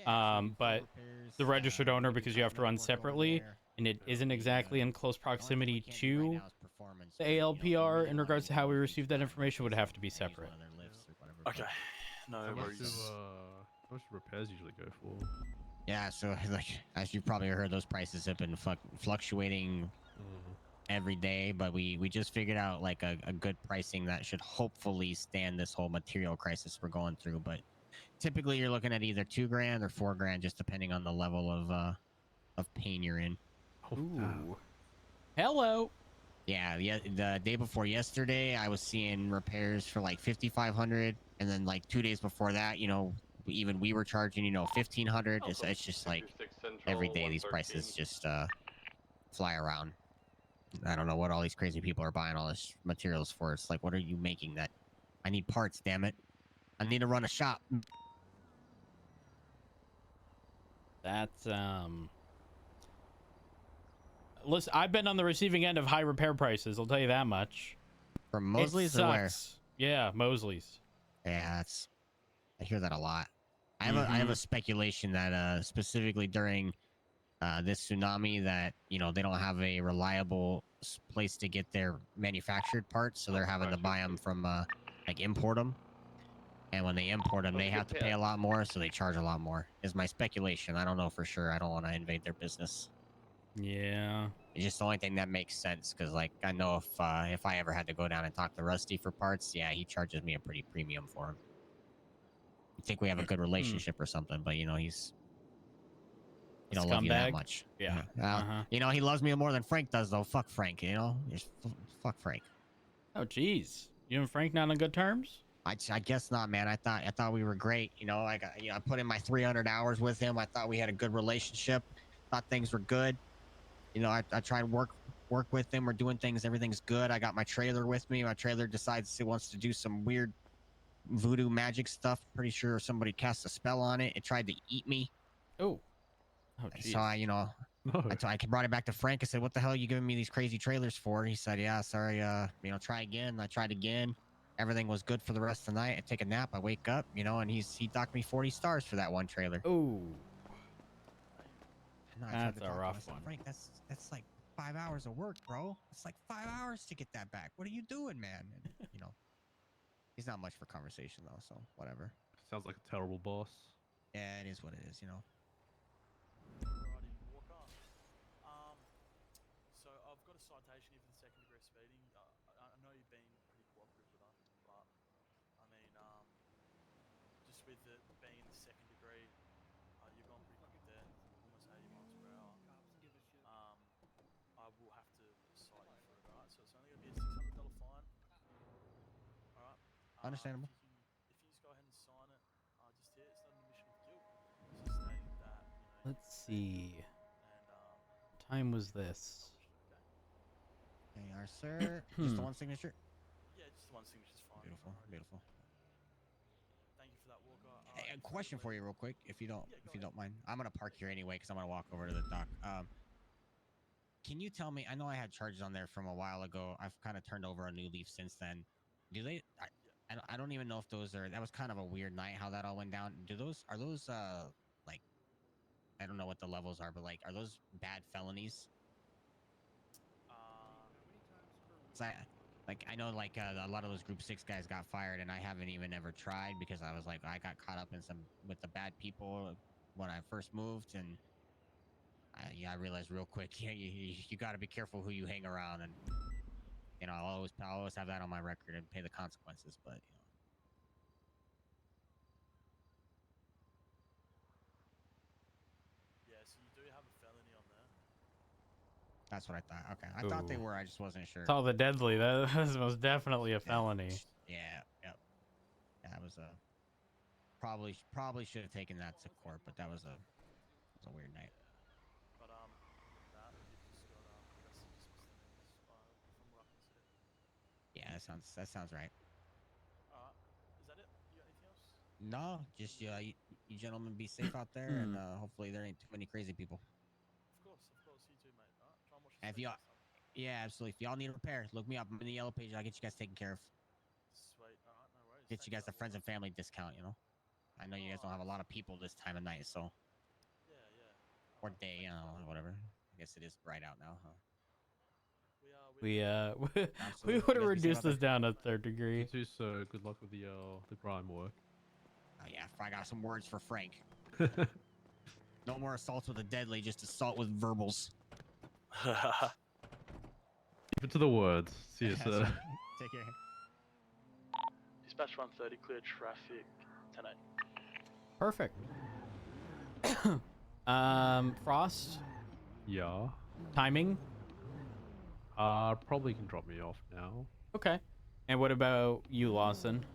But the registered owner, because you have to run separately, and it isn't exactly in close proximity to the ALPR in regards to how we receive that information, would have to be separate. Okay. No worries. How much repairs usually go for? Yeah, so like as you probably heard, those prices have been fluctuating every day, but we just figured out like a good pricing that should hopefully stand this whole material crisis we're going through. But typically you're looking at either $2,000 or $4,000, just depending on the level of pain you're in. Ooh. Hello. Yeah, the day before yesterday, I was seeing repairs for like $5,500, and then like 2 days before that, you know, even we were charging, you know, 1,500. It's just like every day these prices just fly around. I don't know what all these crazy people are buying all this materials for. It's like, what are you making that? I need parts, damn it. I need to run a shop. That's listen, I've been on the receiving end of high repair prices, I'll tell you that much. From It Mosley's or where? sucks. Yeah, Mosley's. Yeah, I hear that a lot. I have a speculation that specifically during this tsunami that, you know, they don't have a reliable place to get their manufactured parts, so they're having to buy them from like import them. And when they import them, they have to pay a lot more, so they charge a lot more. Is my speculation. I don't know for sure. I don't want to invade their business. Yeah. It's just the only thing that makes sense, because like I know if I ever had to go down and talk to Rusty for parts, yeah, he charges me a pretty premium for them. I think we have a good relationship or something, but you know he don't love you that much. Yeah. You know he loves me more than Frank does, though. Fuck Frank. You know, just fuck Frank. Oh, jeez. You and Frank not on good terms? I guess not, man. I thought we were great. You know, like you know, I put in my 300 hours with him. I thought we had a good relationship. Thought things were good. You know, I try to work with him. We're doing things. Everything's good. I got my trailer with me. My trailer decides it wants to do some weird voodoo magic stuff. Pretty sure somebody cast a spell on it. It tried to eat me. Oh. Oh, geez. So I brought it back to Frank. I said, "What the hell are you giving me these crazy trailers for?" He said, "Yeah, sorry. You know, try again." I tried again. Everything was good for the rest of the night. I take a nap. I wake up, you know, and he docked me 40 stars for that one trailer. Oh. That's a rough one. Frank, that's like 5 hours of work, bro. It's like 5 hours to get that back. What are you doing, man? And, you know, he's not much for conversation though, so whatever. Sounds like a terrible boss. Yeah, it is what it is, you know. Alrighty, Walker. So I've got a citation here for the second degree speeding. I know you've been pretty cooperative with us, but I mean, just with it being in the second degree, you're going pretty quick there, almost 80 miles per hour. I will have to cite you for it, alright? So it's only going to be a $600 fine. Alright. Understandable. If you just go ahead and sign it, just here, it's not an admission of guilt. It's just stating that, you know. Let's see. What time was this? They are, sir. Just the one signature? Yeah, just the one signature's fine. Beautiful, beautiful. Thank you for that, Walker. Hey, a question for you real quick, if you don't mind. I'm gonna park here anyway because I'm gonna walk over to the dock. Can you tell me, I know I had charges on there from a while ago. I've kind of turned over a new leaf since then. Do they I don't even know if those are, that was kind of a weird night how that all went down. Are those like, I don't know what the levels are, but like, are those bad felonies? I know like a lot of those Group 6 guys got fired, and I haven't even ever tried because I was like, I got caught up in with the bad people when I first moved, and I realized real quick, you got to be careful who you hang around, and you know, I'll always have that on my record and pay the consequences, but you know. Yeah, so you do have a felony on there. That's what I thought. Okay, I thought they were. I just wasn't sure. It's all the deadly. That was most definitely a felony. Yeah, yep. Yeah, that was a probably should have taken that to court, but that was a weird night. But with that, you've just got arrested and dismissed from what I can see. Yeah, that sounds right. Alright, is that it? You got anything else? No, just you gentlemen be safe out there, and hopefully there ain't too many crazy people. Of course, you too, mate. Alright, try and watch And your yeah, absolutely. If y'all need a repair, look me up. I'm in the yellow page. I'll get you guys taken care of. Sweet. Alright, no worries. Get you guys the friends and family discount, you know. I know you guys don't have a lot of people this time of night, so. Yeah. Or day, you know, whatever. I guess it is bright out now, huh? We would have reduced this down to third degree. You too, so good luck with the grime work. Oh yeah, I got some words for Frank. No more assaults with a deadly, just assault with verbals. Keep it to the words. See you, sir. Take care. Dispatch 130, clear traffic. 10-8. Perfect. Frost. Yeah. Timing. Probably can drop me off now. Okay. And what about you, Lawson?